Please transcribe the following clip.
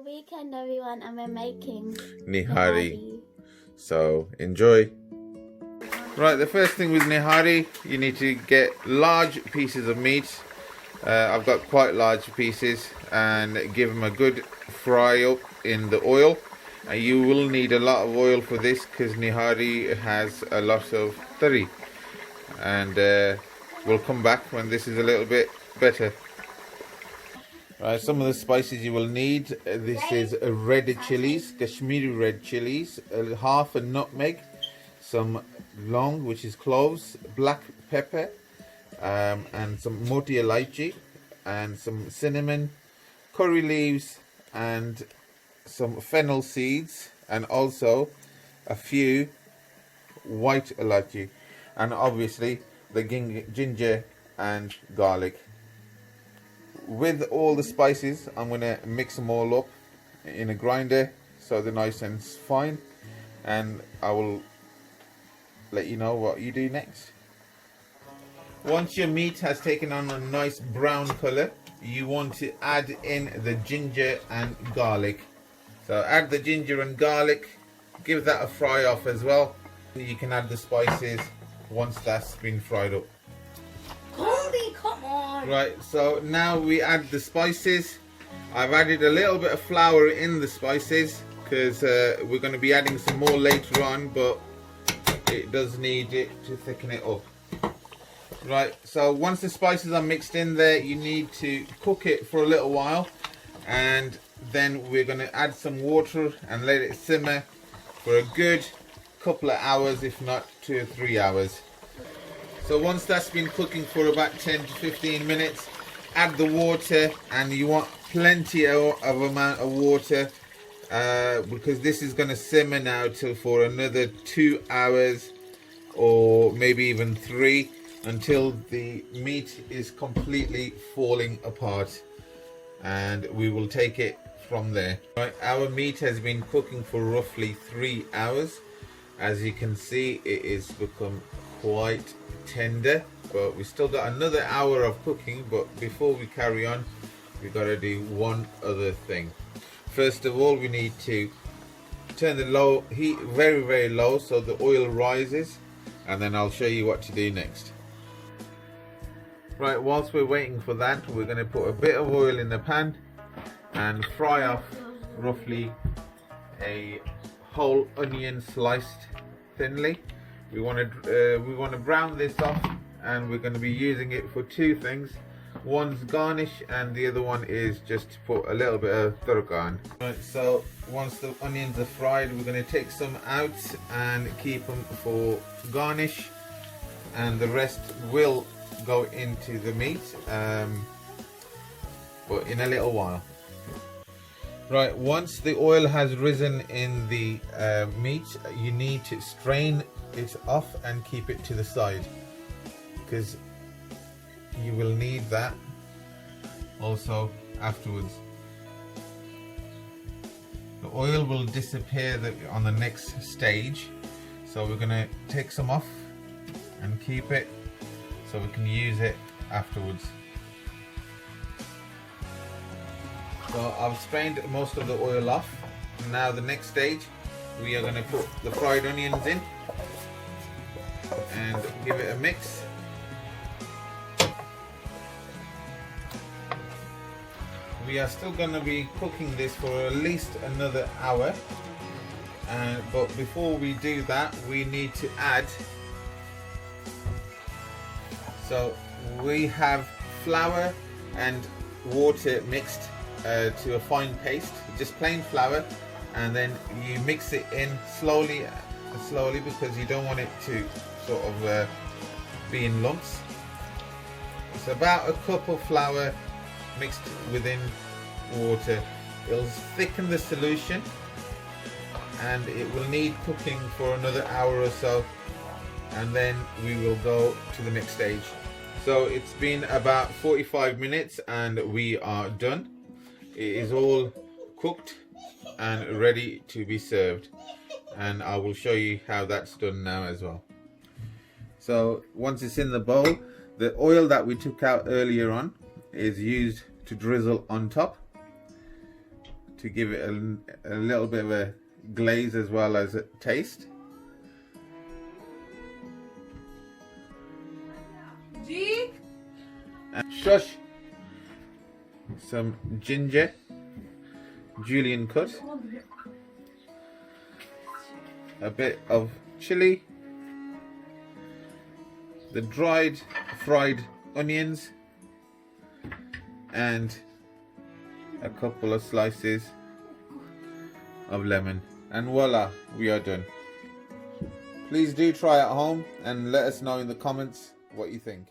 the weekend, everyone, and we're making Nihari. So enjoy. Right, the first thing with Nihari, you need to get large pieces of meat. I've got quite large pieces, and give them a good fry up in the oil. You will need a lot of oil for this because Nihari has a lot of tari, and we'll come back when this is a little bit better. Right, some of the spices you will need. This is red chilies, Kashmiri red chilies, half a nutmeg, some long, which is cloves, black pepper, and some moti elaichi, and some cinnamon, curry leaves, and some fennel seeds, and also a few white elaichi, and obviously the ginger and garlic. With all the spices, I'm going to mix them all up in a grinder so they're nice and fine, and I will let you know what you do next. Once your meat has taken on a nice brown color, you want to add in the ginger and garlic. So add the ginger and garlic, give that a fry off as well. You can add the spices once that's been fried up. Goldie, come on! Right, so now we add the spices. I've added a little bit of flour in the spices because we're going to be adding some more later on, but it does need it to thicken it up. Right, so once the spices are mixed in there, you need to cook it for a little while, and then we're going to add some water and let it simmer for a good couple of hours, if not 2 or 3 hours. So once that's been cooking for about 10 to 15 minutes, add the water, and you want plenty of amount of water because this is going to simmer now for another 2 hours or maybe even 3 until the meat is completely falling apart, and we will take it from there. Right, our meat has been cooking for roughly 3 hours. As you can see, it is become quite tender, but we still got another hour of cooking. But before we carry on, we've got to do one other thing. First of all, we need to turn the heat very low so the oil rises, and then I'll show you what to do next. Right, whilst we're waiting for that, we're going to put a bit of oil in the pan and fry off roughly a whole onion sliced thinly. We want to brown this off, and we're going to be using it for 2 things. One's garnish, and the other one is just to put a little bit of tadka on. Right, so once the onions are fried, we're going to take some out and keep them for garnish, and the rest will go into the meat, but in a little while. Right, once the oil has risen in the meat, you need to strain it off and keep it to the side, because you will need that also afterwards. The oil will disappear on the next stage, so we're going to take some off and keep it so we can use it afterwards. So I've strained most of the oil off. Now the next stage, we are going to put the fried onions in and give it a mix. We are still going to be cooking this for at least another hour, but before we do that, we need to add. So we have flour and water mixed to a fine paste, just plain flour, and then you mix it in slowly because you don't want it to sort of be in lumps. It's about a cup of flour mixed within water. It'll thicken the solution, and it will need cooking for another hour or so, and then we will go to the next stage. So it's been about 45 minutes and we are done. It is all cooked and ready to be served, and I will show you how that's done now as well. So once it's in the bowl, the oil that we took out earlier on is used to drizzle on top to give it a little bit of a glaze as well as a taste. And shush! Some ginger, julienne cut, a bit of chili, the dried fried onions, and a couple of slices of lemon, and voila, we are done. Please do try at home and let us know in the comments what you think.